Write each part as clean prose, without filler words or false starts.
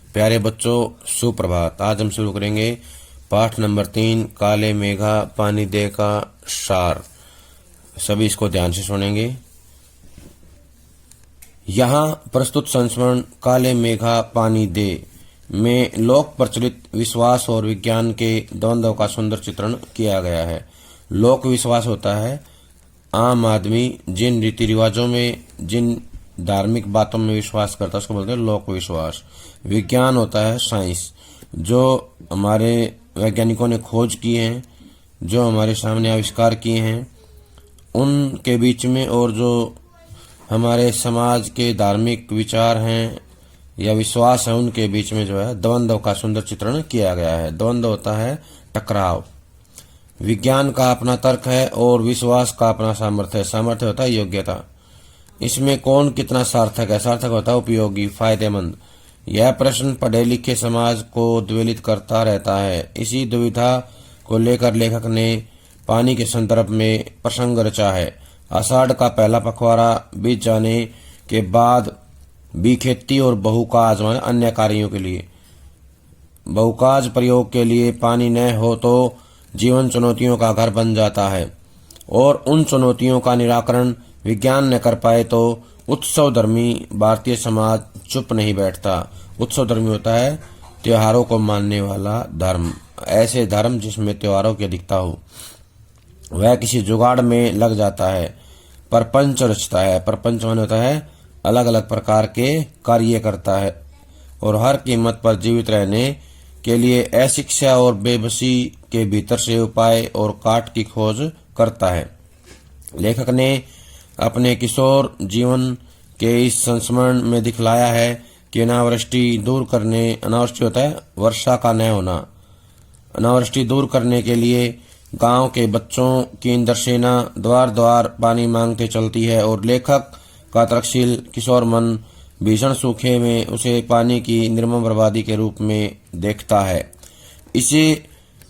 प्यारे बच्चों, सुप्रभात। आज हम शुरू करेंगे पाठ नंबर 3, काले मेघा पानी दे का सार। सभी इसको ध्यान से सुनेंगे। यहाँ प्रस्तुत संस्मरण काले मेघा पानी दे में लोक प्रचलित विश्वास और विज्ञान के द्वंद्व का सुंदर चित्रण किया गया है। लोक विश्वास होता है आम आदमी जिन रीति रिवाजों में, जिन धार्मिक बातों में विश्वास करता है उसको बोलते हैं लोक विश्वास। विज्ञान होता है साइंस, जो हमारे वैज्ञानिकों ने खोज की है, जो हमारे सामने आविष्कार किए हैं उनके बीच में, और जो हमारे समाज के धार्मिक विचार हैं या विश्वास है उनके बीच में जो है द्वंद्व का सुंदर चित्रण किया गया है। द्वंद्व होता है टकराव। विज्ञान का अपना तर्क है और विश्वास का अपना सामर्थ्य है। सामर्थ्य होता है योग्यता। इसमें कौन कितना सार्थक है? सार्थक होता है उपयोगी, फायदेमंद। यह प्रश्न पढ़े लिखे समाज को द्विलित करता रहता है। इसी दुविधा को लेकर लेखक ने पानी के संदर्भ में प्रसंग रचा है। आषाढ़ का पहला पखवाड़ा बीत जाने के बाद भी खेती और बहुकाज अन्य कार्यों के लिए, बहुकाज प्रयोग के लिए पानी न हो तो जीवन चुनौतियों का घर बन जाता है, और उन चुनौतियों का निराकरण विज्ञान न कर पाए तो उत्सव धर्मी भारतीय समाज चुप नहीं बैठता। उत्सव धर्मी होता है त्योहारों को मानने वाला धर्म। ऐसे धर्म जिसमें त्योहारों की अधिकता हो वह किसी जुगाड़ में लग जाता है, परपंच रचता है। परपंच माने होता है अलग अलग प्रकार के कार्य करता है, और हर कीमत पर जीवित रहने के लिए अशिक्षा और बेबसी के भीतर से उपाय और काट की खोज करता है। लेखक ने अपने किशोर जीवन के इस संस्मरण में दिखलाया है कि अनावृष्टि दूर करने, अनावृष्टि होता है वर्षा का न होना, अनावृष्टि दूर करने के लिए गांव के बच्चों की इंद्रसेना द्वार द्वार पानी मांगते चलती है, और लेखक का तर्कशील किशोर मन भीषण सूखे में उसे पानी की निर्मम बर्बादी के रूप में देखता है। इसे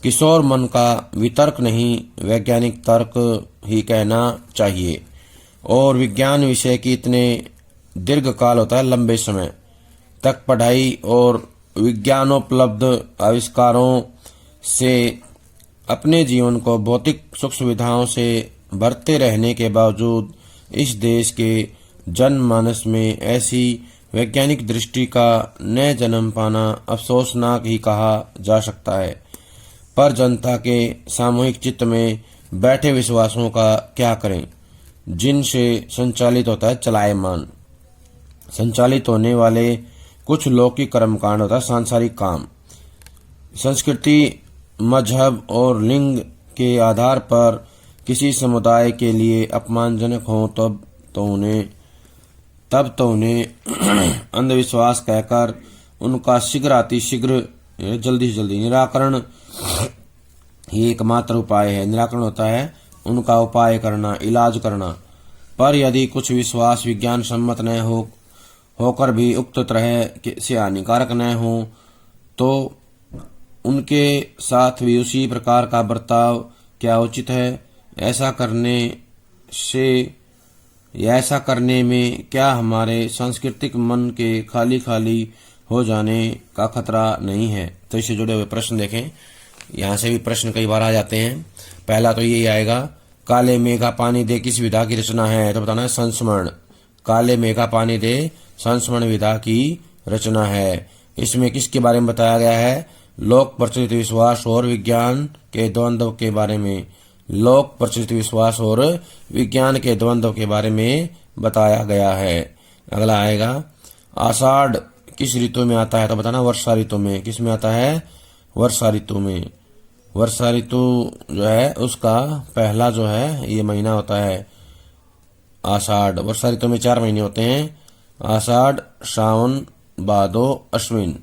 किशोर मन का वितर्क नहीं, वैज्ञानिक तर्क ही कहना चाहिए। और विज्ञान विषय की इतने दीर्घ काल होता है, लंबे समय तक पढ़ाई और विज्ञानोपलब्ध आविष्कारों से अपने जीवन को भौतिक सुख सुविधाओं से भरते रहने के बावजूद इस देश के जनमानस में ऐसी वैज्ञानिक दृष्टि का न जन्म पाना अफसोसनाक ही कहा जा सकता है। पर जनता के सामूहिक चित्त में बैठे विश्वासों का क्या करें, जिनसे संचालित होता है चलायमान, संचालित होने वाले कुछ लौकिक कर्मकांड होता है सांसारिक काम। संस्कृति, मजहब और लिंग के आधार पर किसी समुदाय के लिए अपमानजनक हो तब तो उन्हें अंधविश्वास कहकर उनका शीघ्र जल्दी से जल्दी निराकरण ही एकमात्र उपाय है। निराकरण होता है उनका उपाय करना, इलाज करना। पर यदि कुछ विश्वास विज्ञान सम्मत न होकर भी उक्त तरह से हानिकारक न हो तो उनके साथ भी उसी प्रकार का बर्ताव क्या उचित है? ऐसा करने में क्या हमारे सांस्कृतिक मन के खाली हो जाने का खतरा नहीं है? तो इससे जुड़े हुए प्रश्न देखें। यहाँ से भी प्रश्न कई बार आ जाते हैं। पहला तो यही आएगा, काले मेघा पानी दे किस विधा की रचना है? तो बताना है संस्मरण। काले मेघा पानी दे संस्मरण विधा की रचना है। इसमें किसके बारे में बताया गया है? लोक प्रचलित विश्वास और विज्ञान के द्वंद्व के बारे में। लोक प्रचलित विश्वास और विज्ञान के द्वंद्व के बारे में बताया गया है। अगला आएगा, आषाढ़ किस ऋतु में आता है? तो बताना वर्षा ऋतु में। किस में आता है? वर्षा ऋतु में। वर्षा ऋतु जो है उसका पहला जो है ये महीना होता है आषाढ़। वर्षा ऋतु में 4 महीने होते हैं, आषाढ़, सावन, भादो, अश्विन।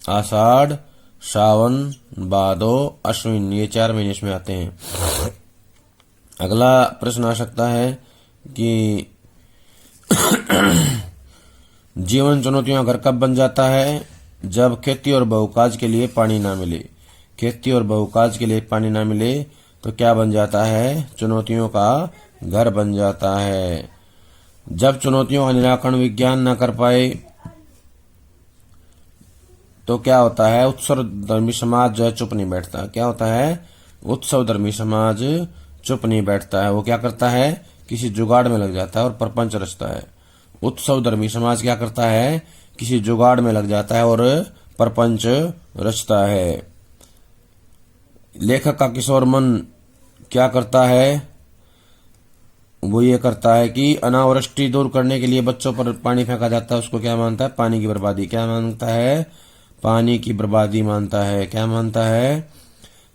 आषाढ़, सावन, भादो, अश्विन, ये 4 महीने इसमें आते हैं। अगला प्रश्न आ सकता है कि जीवन चुनौतियों का घर कब बन जाता है? जब खेती और बहुकाज के लिए पानी ना मिले। खेती और बहुकाज के लिए पानी ना मिले तो क्या बन जाता है? चुनौतियों का घर बन जाता है। जब चुनौतियों का निराकरण विज्ञान न कर पाए तो क्या होता है, उत्सव धर्मी समाज जो है चुप नहीं बैठता। क्या होता है, उत्सव धर्मी समाज चुप नहीं बैठता है, वो क्या करता है, किसी जुगाड़ में लग जाता है और प्रपंच रचता है। उत्सव धर्मी समाज क्या करता है, किसी जुगाड़ में लग जाता है और प्रपंच रचता है। लेखक का किशोर मन क्या करता है, वो ये करता है कि अनावृष्टि दूर करने के लिए बच्चों पर पानी फेंका जाता है, उसको क्या मानता है, पानी की बर्बादी। क्या मानता है, पानी की बर्बादी मानता है। क्या मानता है,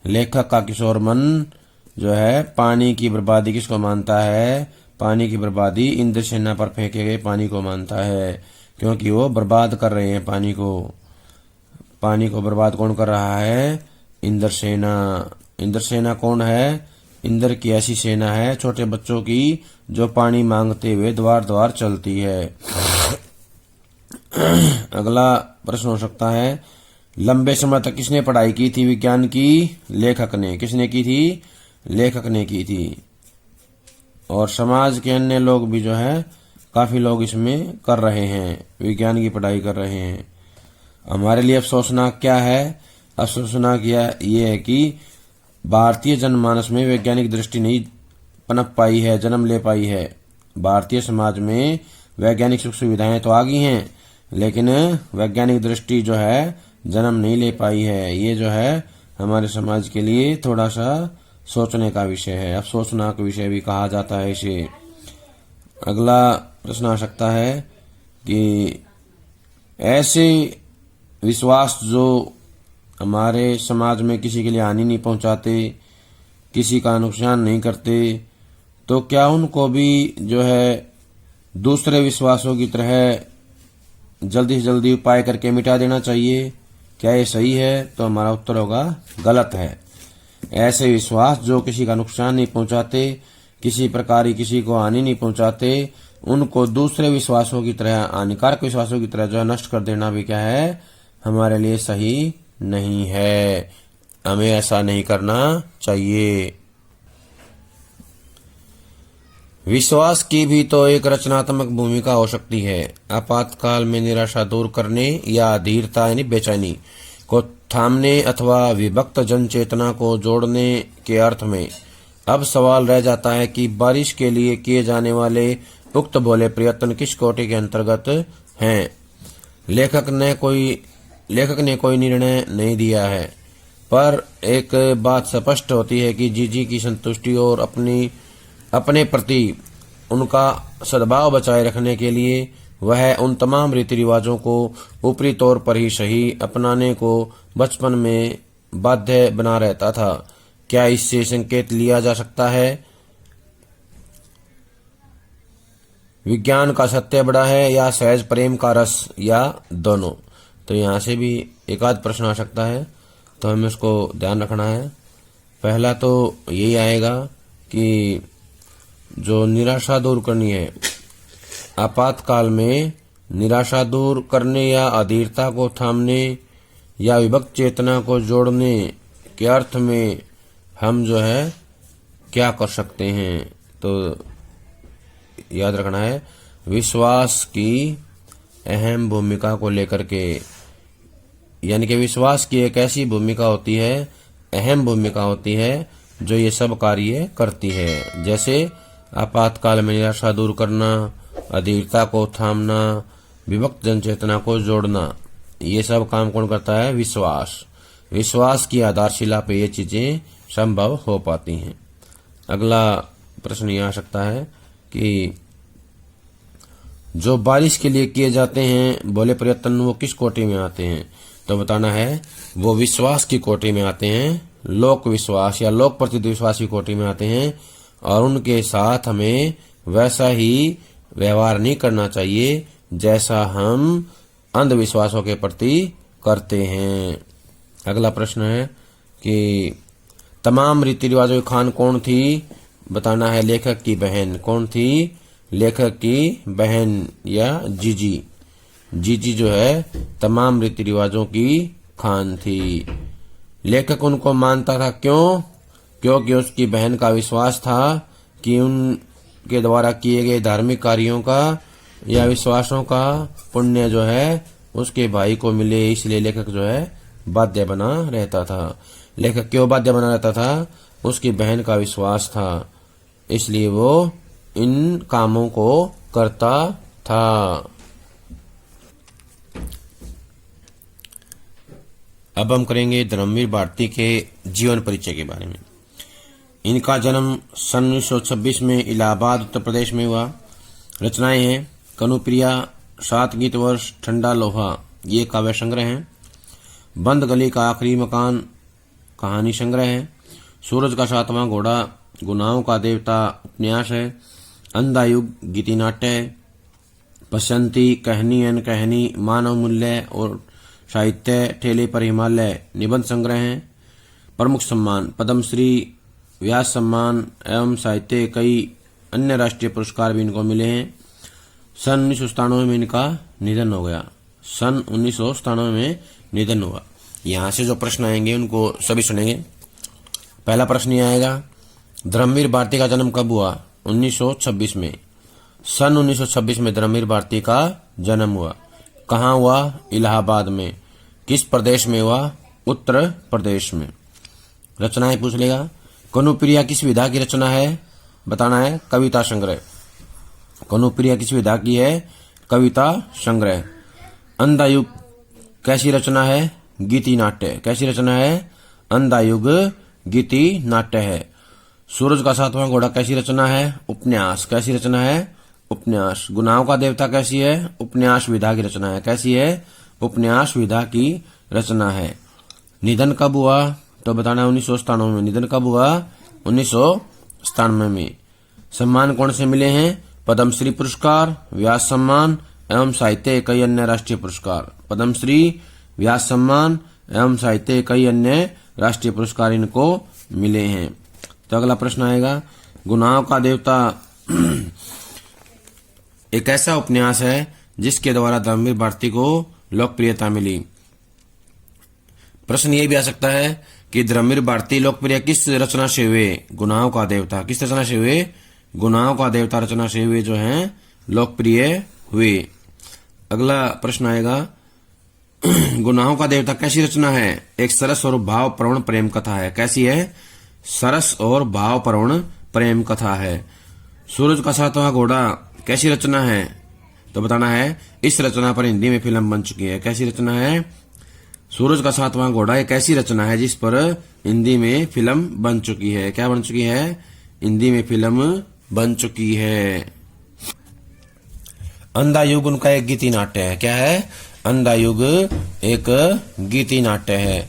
लेखक का किशोर मन जो है पानी की बर्बादी किसको मानता है, पानी की बर्बादी इंद्रसेना पर फेंके गए पानी को मानता है, क्योंकि वो बर्बाद कर रहे हैं पानी को। पानी को बर्बाद कौन कर रहा है, इंद्रसेना। इंद्रसेना कौन है, इंद्र की ऐसी सेना है छोटे बच्चों की जो पानी मांगते हुए द्वार द्वार चलती है। अगला प्रश्न हो सकता है, लंबे समय तक किसने पढ़ाई की थी विज्ञान की, लेखक ने। किसने की थी, लेखक ने की थी। और समाज के अन्य लोग भी जो है काफी लोग इसमें कर रहे हैं, विज्ञान की पढ़ाई कर रहे हैं। हमारे लिए अफसोसनाक क्या है, अफसोसनाक ये है कि भारतीय जनमानस में वैज्ञानिक दृष्टि नहीं पनप पाई है, जन्म ले पाई है। भारतीय समाज में वैज्ञानिक सुख सुविधाएं तो आ गई हैं, लेकिन वैज्ञानिक दृष्टि जो है जन्म नहीं ले पाई है। ये जो है हमारे समाज के लिए थोड़ा सा सोचने का विषय है, अफसोसनाक विषय भी कहा जाता है इसे। अगला प्रश्न आ सकता है कि ऐसे विश्वास जो हमारे समाज में किसी के लिए हानि नहीं पहुंचाते, किसी का नुकसान नहीं करते, तो क्या उनको भी जो है दूसरे विश्वासों की तरह जल्दी से जल्दी उपाय करके मिटा देना चाहिए? क्या ये सही है? तो हमारा उत्तर होगा गलत है। ऐसे विश्वास जो किसी का नुकसान नहीं पहुंचाते, किसी प्रकार की किसी को हानि नहीं पहुंचाते, उनको दूसरे विश्वासों की तरह, हानिकारक विश्वासों की तरह जो है नष्ट कर देना भी क्या है, हमारे लिए सही नहीं है। हमें ऐसा नहीं करना चाहिए। विश्वास की भी तो एक रचनात्मक भूमिका हो सकती है। आपातकाल में निराशा दूर करने या अधीरता यानी बेचैनी को थामने अथवा विभक्त जन चेतना को जोड़ने के अर्थ में अब सवाल रह जाता है कि बारिश के लिए किए जाने वाले उक्त भोले प्रयत्न किस कोटि के अंतर्गत हैं। लेखक ने कोई निर्णय नहीं दिया है, पर एक बात स्पष्ट होती है कि जीजी की संतुष्टि और अपने प्रति उनका सद्भाव बचाए रखने के लिए वह उन तमाम रीति रिवाजों को ऊपरी तौर पर ही सही अपनाने को बचपन में बाध्य बना रहता था। क्या इससे संकेत लिया जा सकता है विज्ञान का सत्य बड़ा है या सहज प्रेम का रस, या दोनों? तो यहाँ से भी एक आध प्रश्न आ सकता है, तो हमें उसको ध्यान रखना है। पहला तो यही आएगा कि जो निराशा दूर करनी है, आपातकाल में निराशा दूर करने या अधीरता को थामने या विभक्त चेतना को जोड़ने के अर्थ में हम जो है क्या कर सकते हैं, तो याद रखना है विश्वास की अहम भूमिका को लेकर के, यानी कि विश्वास की एक ऐसी भूमिका होती है, अहम भूमिका होती है, जो ये सब कार्य करती है। जैसे आपातकाल में निराशा दूर करना, अधीरता को थामना, विभक्त जनचेतना को जोड़ना, ये सब काम कौन करता है? विश्वास। विश्वास की आधारशिला पे ये चीजें संभव हो पाती हैं। अगला प्रश्न यह आ सकता है कि जो बारिश के लिए किए जाते हैं भोले प्रयत्न, वो किस कोटि में आते हैं? तो बताना है वो विश्वास की कोटि में आते हैं, लोक विश्वास या लोक प्रतीत विश्वास की कोटि में आते हैं, और उनके साथ हमें वैसा ही व्यवहार नहीं करना चाहिए जैसा हम अंधविश्वासों के प्रति करते हैं। अगला प्रश्न है कि तमाम रीति रिवाजों की खान कौन थी? बताना है लेखक की बहन। कौन थी? लेखक की बहन या जीजी। जीजी जो है तमाम रीति रिवाजों की खान थी। लेखक उनको मानता था, क्यों? क्योंकि उसकी बहन का विश्वास था कि उनके द्वारा किए गए धार्मिक कार्यों का या विश्वासों का पुण्य जो है उसके भाई को मिले, इसलिए लेखक जो है बाध्य बना रहता था। लेखक क्यों बाध्य बना रहता था? उसकी बहन का विश्वास था, इसलिए वो इन कामों को करता था। अब हम करेंगे धर्मवीर भारती के जीवन परिचय के बारे में। इनका जन्म सन 1926 में इलाहाबाद उत्तर प्रदेश में हुआ। रचनाएं हैं कनुप्रिया, 7 गीत वर्ष, ठंडा लोहा ये काव्य संग्रह हैं। बंद गली का आखिरी मकान कहानी संग्रह है। सूरज का 7वां घोड़ा गुनाहों का देवता उपन्यास है। अंधा युग गीति नाट्य है। पश्यंती कहनी एन कहनी मानव मूल्य और साहित्य ठेले पर हिमालय निबंध संग्रह है। प्रमुख सम्मान पद्मश्री, व्यास सम्मान एवं साहित्य कई अन्य राष्ट्रीय पुरस्कार भी इनको मिले हैं। सन 1997 में इनका निधन हो गया। सन 1997 में निधन हुआ। यहाँ से जो प्रश्न आएंगे उनको सभी सुनेंगे। पहला प्रश्न ये आएगा, धर्मवीर भारती का जन्म कब हुआ? 1926 में। सन 1926 में धर्मवीर भारती का जन्म हुआ। कहाँ हुआ? इलाहाबाद में। किस प्रदेश में हुआ? उत्तर प्रदेश में। रचनाएं पूछ लेगा। कनुप्रिया किस विधा की रचना है? बताना है कविता संग्रह। कनुप्रिया किस विधा की है? कविता संग्रह। अंधा युग कैसी रचना है? गीति नाट्य। कैसी रचना है? अंधा युग गीति नाट्य है। सूरज का 7वां घोड़ा कैसी रचना है? उपन्यास। कैसी रचना है? उपन्यास। गुनाहों का देवता कैसी है? उपन्यास विधा की रचना है। कैसी है? उपन्यास विधा की रचना है। निधन कब हुआ? तो बताना है 1997 में। निधन कब हुआ? 1997 में। सम्मान कौन से मिले हैं? पद्मश्री पुरस्कार, व्यास सम्मान एवं साहित्य कई अन्य राष्ट्रीय पुरस्कार। पद्मश्री, व्यास सम्मान एवं साहित्य कई अन्य राष्ट्रीय पुरस्कार इनको मिले हैं। तो अगला प्रश्न आएगा, गुनाहों का देवता एक ऐसा उपन्यास है जिसके द्वारा धर्मवीर भारती को लोकप्रियता मिली। प्रश्न ये भी आ सकता है कि धर्मवीर भारती लोकप्रिय किस रचना से हुए? गुनाहों का देवता। किस रचना से हुए? गुनाहों का देवता रचना से हुए जो हैं लोकप्रिय हुए। अगला प्रश्न आएगा, गुनाहों का देवता कैसी रचना है? एक सरस और भावप्रवण प्रेम कथा है। कैसी है? सरस और भावप्रवण प्रेम कथा है। सूरज का 7वां घोड़ा कैसी रचना है? तो बताना है इस रचना पर हिंदी में फिल्म बन चुकी है। कैसी रचना है? सूरज का 7वां घोड़ा एक ऐसी रचना है जिस पर हिंदी में फिल्म बन चुकी है। क्या बन चुकी है? हिंदी में फिल्म बन चुकी है। अंधा युग उनका एक गीति नाट्य है। क्या है? अंधा युग एक गीति नाट्य है।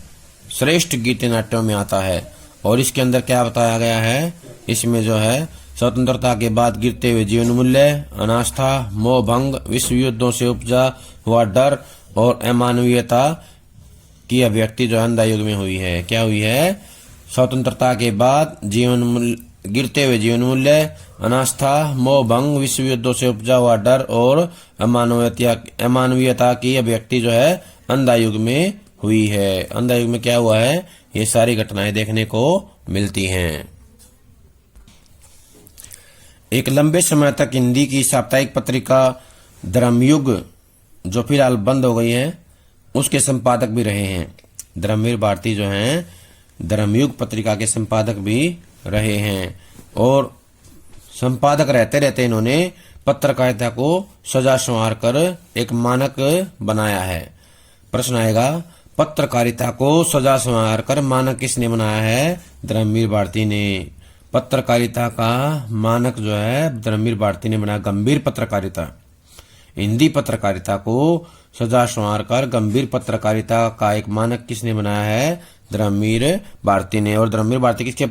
श्रेष्ठ गीति नाट्यों में आता है। और इसके अंदर क्या बताया गया है? इसमें जो है स्वतंत्रता के बाद गिरते हुए जीवन मूल्य, अनास्था, मोह भंग, विश्व युद्धों से उपजा हुआ डर और अमानवीयता की अभिव्यक्ति जो अंधा युग में हुई है। क्या हुई है? स्वतंत्रता के बाद गिरते हुए जीवन मूल्य, अनास्था, मोह भंग, विश्व युद्धों से उपजा हुआ डर और अमानवीयता की अभिव्यक्ति जो है अंधा युग में हुई है। अंधा युग में क्या हुआ है? ये सारी घटनाएं देखने को मिलती हैं। एक लंबे समय तक हिंदी की साप्ताहिक पत्रिका धर्मयुग जो फिलहाल बंद हो गई है उसके संपादक भी रहे हैं। धर्मवीर भारती जो हैं धर्मयुग पत्रिका के संपादक भी रहे हैं। और संपादक रहते रहते इन्होंने पत्रकारिता को सजा संवार कर एक मानक बनाया है। प्रश्न आएगा, पत्रकारिता को सजा संवार कर मानक किसने बनाया है? धर्मवीर भारती ने। पत्रकारिता का मानक जो है धर्मवीर भारती ने बनाया। गंभीर पत्रकारिता, हिंदी पत्रकारिता को सजा संवार कर गंभीर पत्रकारिता का एक मानक किसने बनाया है? धर्मवीर भारती ने। और धर्मवीर भारती किसके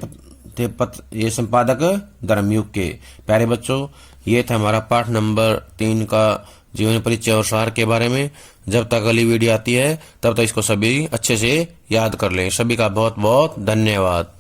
थे? ये संपादक धर्मयुग के। प्यारे बच्चों, ये था हमारा पाठ नंबर 3 का जीवन परिचय और सार के बारे में। जब तक अगली वीडियो आती है तब तक इसको सभी अच्छे से याद कर लें। सभी का बहुत बहुत धन्यवाद।